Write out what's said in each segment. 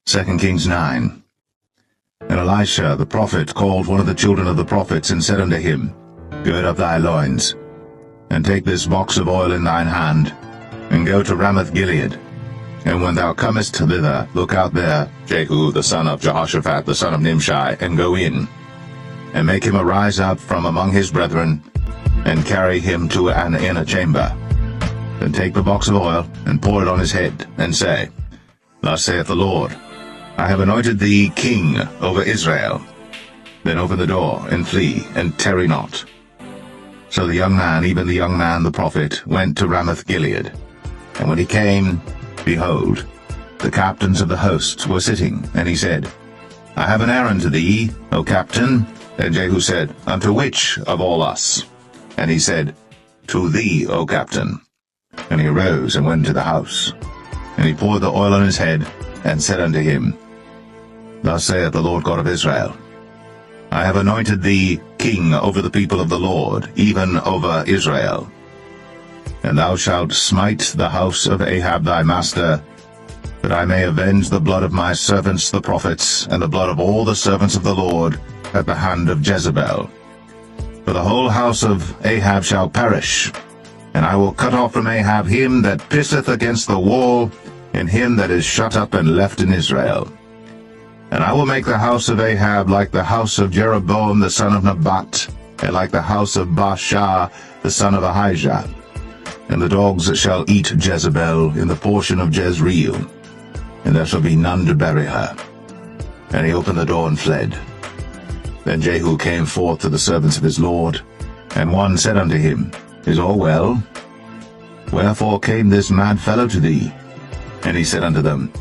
2 Kings 9. And Elisha the prophet called one of the children of the prophets, and said unto him, Gird up thy loins, and take this box of oil in thine hand, and go to Ramoth-Gilead. And when thou comest thither, look out there Jehu the son of Jehoshaphat the son of Nimshi, and go in, and make him arise up from among his brethren, and carry him to an inner chamber. Then take the box of oil, and pour it on his head, and say, Thus saith the Lord, I have anointed thee king over Israel. Then open the door, and flee, and tarry not. So the young man, even the young man the prophet, went to Ramoth-Gilead. And when he came, behold, the captains of the hosts were sitting. And he said, I have an errand to thee, O captain. And Jehu said, Unto which of all us? And he said, To thee, O captain. And he arose and went to the house. And he poured the oil on his head, and said unto him, Thus saith the Lord God of Israel, I have anointed thee king over the people of the Lord, even over Israel. And thou shalt smite the house of Ahab thy master, that I may avenge the blood of my servants the prophets, and the blood of all the servants of the Lord, at the hand of Jezebel. For the whole house of Ahab shall perish, and I will cut off from Ahab him that pisseth against the wall, and him that is shut up and left in Israel. And I will make the house of Ahab like the house of Jeroboam the son of Nebat, and like the house of Baasha the son of Ahijah. And the dogs shall eat Jezebel in the portion of Jezreel, and there shall be none to bury her. And he opened the door and fled. Then Jehu came forth to the servants of his lord, and one said unto him, Is all well? Wherefore came this mad fellow to thee? And he said unto them,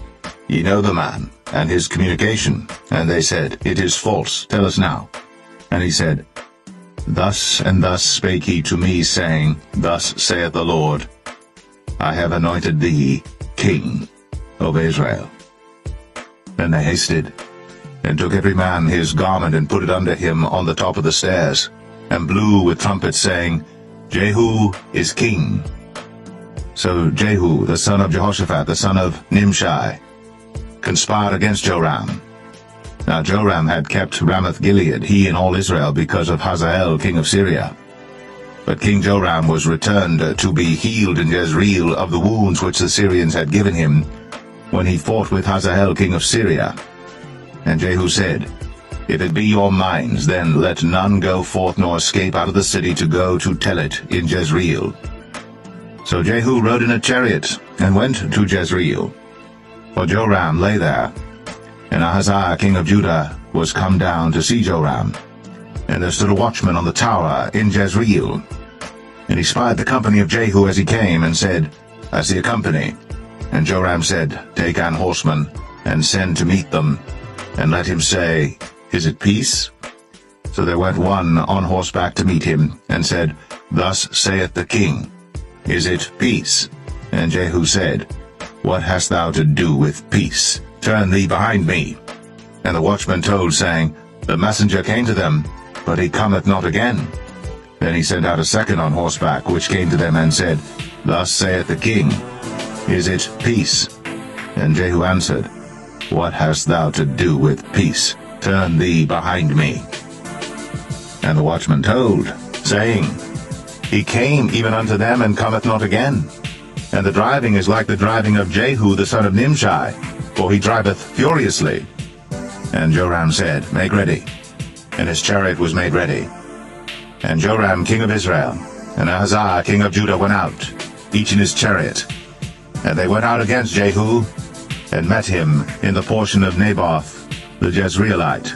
Ye know the man, and his communication. And they said, It is false, tell us now. And he said, Thus and thus spake he to me, saying, Thus saith the Lord, I have anointed thee king over Israel. Then they hasted, and took every man his garment, and put it under him on the top of the stairs, and blew with trumpets, saying, Jehu is king. So Jehu the son of Jehoshaphat the son of Nimshi conspired against Joram. Now Joram had kept Ramoth-Gilead, he and all Israel, because of Hazael king of Syria. But King Joram was returned to be healed in Jezreel of the wounds which the Syrians had given him, when he fought with Hazael king of Syria. And Jehu said, If it be your minds, then let none go forth nor escape out of the city to go to tell it in Jezreel. So Jehu rode in a chariot, and went to Jezreel. For Joram lay there, and Ahaziah king of Judah was come down to see Joram. And there stood a watchman on the tower in Jezreel. And he spied the company of Jehu as he came, and said, I see a company. And Joram said, Take an horseman, and send to meet them, and let him say, Is it peace? So there went one on horseback to meet him, and said, Thus saith the king, Is it peace? And Jehu said, What hast thou to do with peace? Turn thee behind me. And the watchman told, saying, The messenger came to them, but he cometh not again. Then he sent out a second on horseback, which came to them, and said, Thus saith the king, Is it peace? And Jehu answered, What hast thou to do with peace? Turn thee behind me. And the watchman told, saying, He came even unto them, and cometh not again. And the driving is like the driving of Jehu the son of Nimshi, for he driveth furiously. And Joram said, Make ready. And his chariot was made ready. And Joram king of Israel, and Ahaziah king of Judah went out, each in his chariot. And they went out against Jehu, and met him in the portion of Naboth the Jezreelite.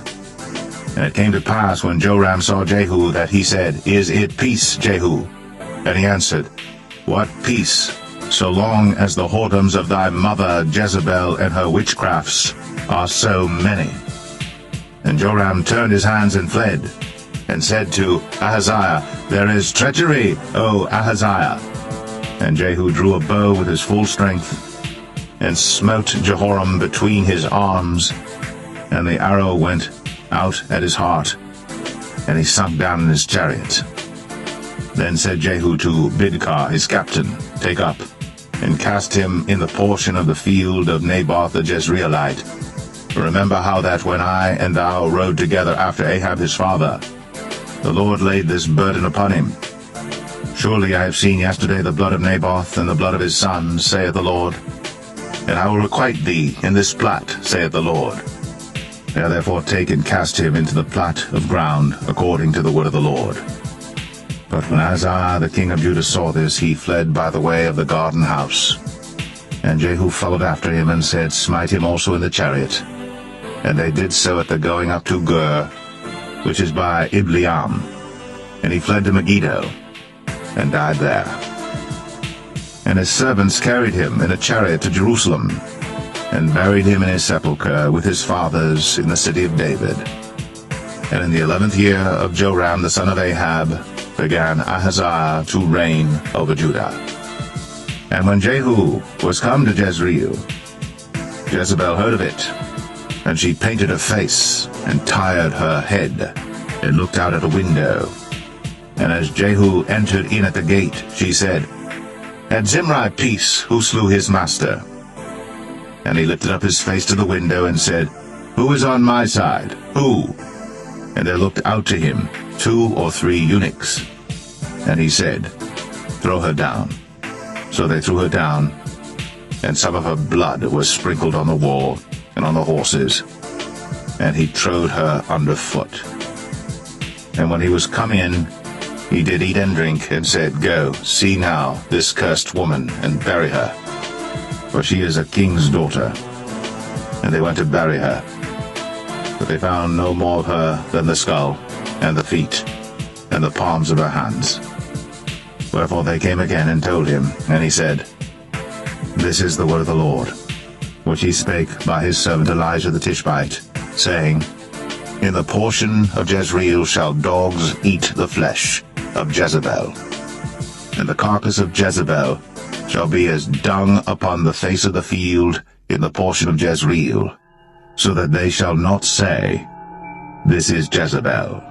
And it came to pass, when Joram saw Jehu, that he said, Is it peace, Jehu? And he answered, What peace, so long as the whoredoms of thy mother Jezebel and her witchcrafts are so many? And Joram turned his hands and fled, and said to Ahaziah, There is treachery, O Ahaziah. And Jehu drew a bow with his full strength, and smote Jehoram between his arms, and the arrow went out at his heart, and he sunk down in his chariot. Then said Jehu to Bidkar his captain, Take up, and cast him in the portion of the field of Naboth the Jezreelite, Remember how that when I and thou rode together after Ahab his father, the Lord laid this burden upon him. Surely I have seen yesterday the blood of Naboth and the blood of his sons, saith the Lord. And I will requite thee in this plat, saith the Lord. Now therefore take and cast him into the plat of ground, according to the word of the Lord. But when Ahaziah the king of Judah saw this, he fled by the way of the garden house. And Jehu followed after him, and said, Smite him also in the chariot. And they did so at the going up to Gur, which is by Ibleam. And he fled to Megiddo, and died there. And his servants carried him in a chariot to Jerusalem, and buried him in his sepulchre with his fathers in the city of David. And in the 11th year of Joram the son of Ahab began Ahaziah to reign over Judah. And when Jehu was come to Jezreel, Jezebel heard of it, and she painted her face, and tired her head, and looked out at a window. And as Jehu entered in at the gate, she said, Had Zimri peace, who slew his master? And he lifted up his face to the window, and said, Who is on my side? Who? And there looked out to him 2 or 3 eunuchs. And he said, Throw her down. So they threw her down, and some of her blood was sprinkled on the wall and on the horses, and he trode her under foot. And when he was come in, he did eat and drink, and said, Go, see now this cursed woman, and bury her, for she is a king's daughter. And they went to bury her, but they found no more of her than the skull, and the feet, and the palms of her hands. Wherefore they came again and told him, and he said, This is the word of the Lord, which he spake by his servant Elijah the Tishbite, saying, In the portion of Jezreel shall dogs eat the flesh of Jezebel, and the carcass of Jezebel shall be as dung upon the face of the field in the portion of Jezreel, so that they shall not say, This is Jezebel.